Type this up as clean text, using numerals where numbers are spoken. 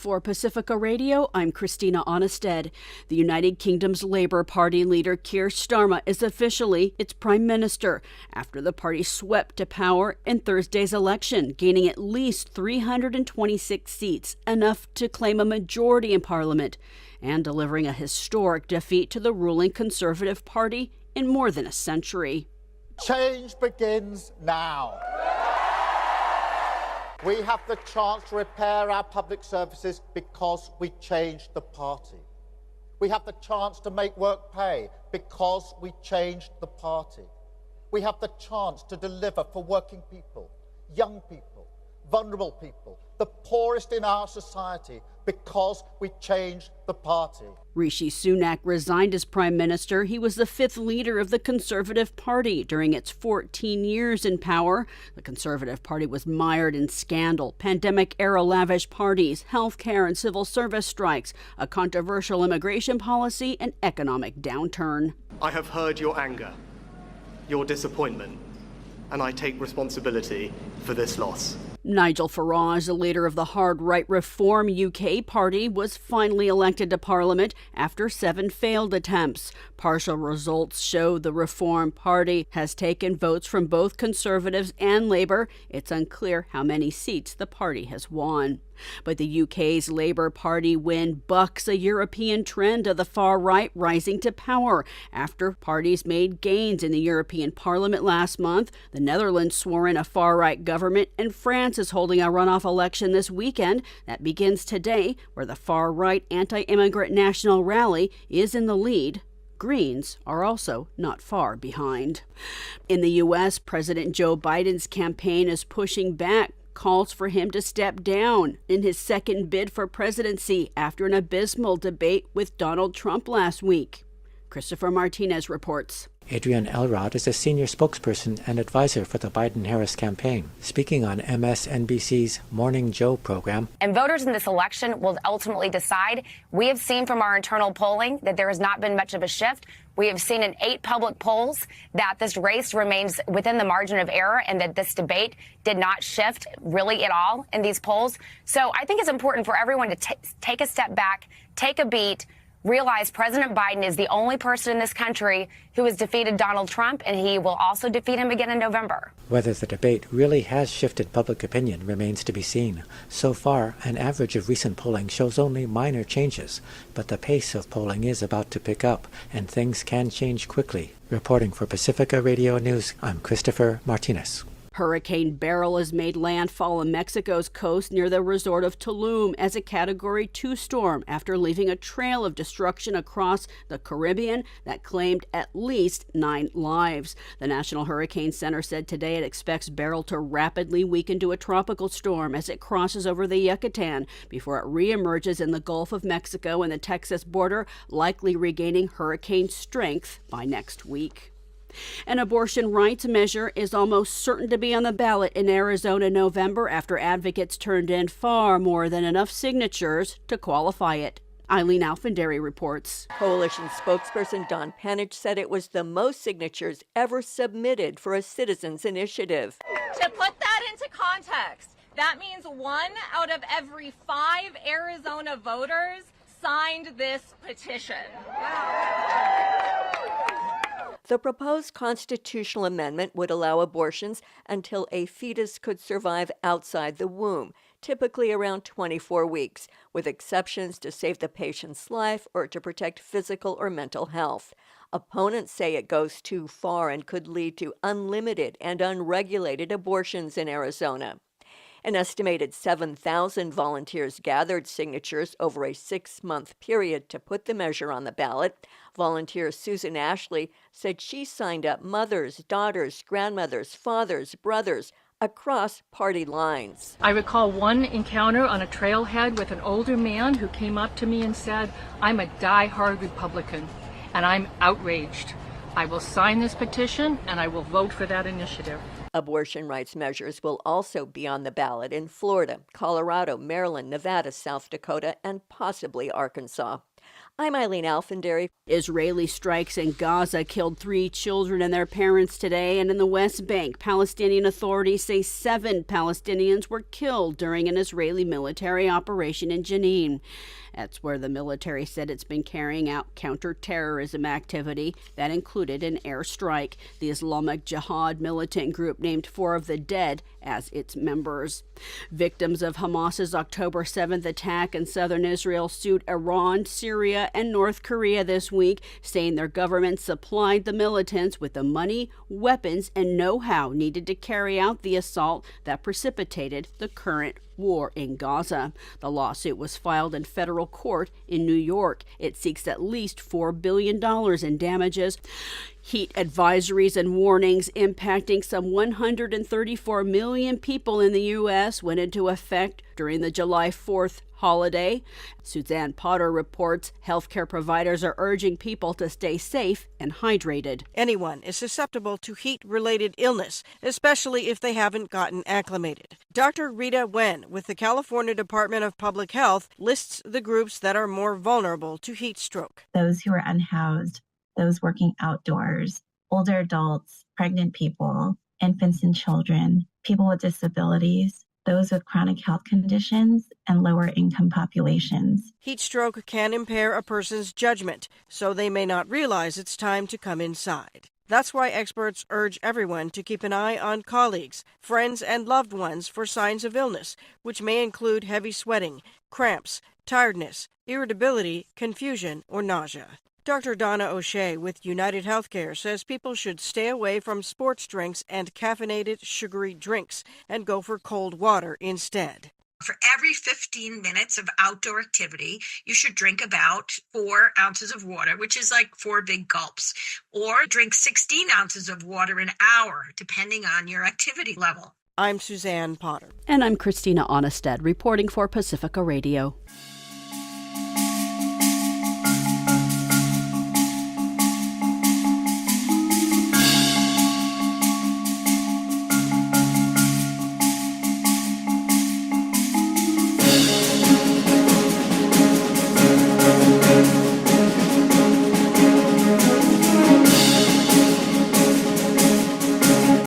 For Pacifica Radio, I'm Christina Onnested. The United Kingdom's Labour Party leader Keir Starmer is officially its prime minister after the party swept to power in Thursday's election, gaining at least 326 seats, enough to claim a majority in Parliament, and delivering a historic defeat to the ruling Conservative Party in more than a century. Change begins now. We have the chance to repair our public services because we changed the party. We have the chance to make work pay because we changed the party. We have the chance to deliver for working people, young people, vulnerable people, the poorest in our society, because we changed the party. Rishi Sunak resigned as prime minister. He was the fifth leader of the Conservative Party during its 14 years in power. The Conservative Party was mired in scandal, pandemic-era lavish parties, healthcare and civil service strikes, a controversial immigration policy, and economic downturn. I have heard your anger, your disappointment, and I take responsibility for this loss. Nigel Farage, the leader of the hard-right Reform UK party, was finally elected to Parliament after 7 failed attempts. Partial results show the Reform Party has taken votes from both Conservatives and Labour. It's unclear how many seats the party has won. But the UK's Labour Party win bucks a European trend of the far right rising to power after parties made gains in the European Parliament last month. The Netherlands swore in a far-right government, and France is holding a runoff election this weekend that begins today, where the far-right anti-immigrant National Rally is in the lead. Greens are also not far behind. In the U.S., President Joe Biden's campaign is pushing back calls for him to step down in his second bid for presidency after an abysmal debate with Donald Trump last week. Christopher Martinez reports. Adrienne Elrod is a senior spokesperson and advisor for the Biden-Harris campaign, speaking on MSNBC's Morning Joe program. And voters in this election will ultimately decide. We have seen from our internal polling that there has not been much of a shift. We have seen in 8 public polls that this race remains within the margin of error and that this debate did not shift really at all in these polls. So I think it's important for everyone to take a step back, take a beat, realize President Biden is the only person in this country who has defeated Donald Trump, and he will also defeat him again in November. Whether the debate really has shifted public opinion remains to be seen. So far, an average of recent polling shows only minor changes, but the pace of polling is about to pick up, and things can change quickly. Reporting for Pacifica Radio News, I'm Christopher Martinez. Hurricane Beryl has made landfall on Mexico's coast near the resort of Tulum as a Category 2 storm after leaving a trail of destruction across the Caribbean that claimed at least 9 lives. The National Hurricane Center said today it expects Beryl to rapidly weaken to a tropical storm as it crosses over the Yucatan before it reemerges in the Gulf of Mexico and the Texas border, likely regaining hurricane strength by next week. An abortion rights measure is almost certain to be on the ballot in Arizona in November after advocates turned in far more than enough signatures to qualify it. Eileen Alfandary reports. Coalition spokesperson Don Penich said it was the most signatures ever submitted for a citizens' initiative. To put that into context, that means 1 out of every 5 Arizona voters signed this petition. The proposed constitutional amendment would allow abortions until a fetus could survive outside the womb, typically around 24 weeks, with exceptions to save the patient's life or to protect physical or mental health. Opponents say it goes too far and could lead to unlimited and unregulated abortions in Arizona. An estimated 7,000 volunteers gathered signatures over a 6-month period to put the measure on the ballot. Volunteer Susan Ashley said she signed up mothers, daughters, grandmothers, fathers, brothers across party lines. I recall one encounter on a trailhead with an older man who came up to me and said, "I'm a die-hard Republican, and I'm outraged. I will sign this petition, and I will vote for that initiative." Abortion rights measures will also be on the ballot in Florida, Colorado, Maryland, Nevada, South Dakota, and possibly Arkansas. I'm Eileen Alfandary. Israeli strikes in Gaza killed 3 children and their parents today, and in the West Bank, Palestinian authorities say 7 Palestinians were killed during an Israeli military operation in Jenin. That's where the military said it's been carrying out counterterrorism activity that included an airstrike. The Islamic Jihad militant group named 4 of the dead as its members. Victims of Hamas's October 7th attack in southern Israel sued Iran, Syria, and North Korea this week, saying their government supplied the militants with the money, weapons, and know-how needed to carry out the assault that precipitated the current war in Gaza. The lawsuit was filed in federal court in New York. It seeks at least $4 billion in damages. Heat advisories and warnings impacting some 134 million people in the U.S. went into effect during the July 4th holiday. Suzanne Potter reports healthcare providers are urging people to stay safe and hydrated. Anyone is susceptible to heat-related illness, especially if they haven't gotten acclimated. Dr. Rita Wen with the California Department of Public Health lists the groups that are more vulnerable to heat stroke. Those who are unhoused, those working outdoors, older adults, pregnant people, infants and children, people with disabilities, those with chronic health conditions, and lower income populations. Heat stroke can impair a person's judgment, so they may not realize it's time to come inside. That's why experts urge everyone to keep an eye on colleagues, friends, and loved ones for signs of illness, which may include heavy sweating, cramps, tiredness, irritability, confusion, or nausea. Dr. Donna O'Shea with United Healthcare says people should stay away from sports drinks and caffeinated sugary drinks and go for cold water instead. For every 15 minutes of outdoor activity, you should drink about 4 ounces of water, which is like 4 big gulps, or drink 16 ounces of water an hour, depending on your activity level. I'm Suzanne Potter. And I'm Christina Onnested, reporting for Pacifica Radio.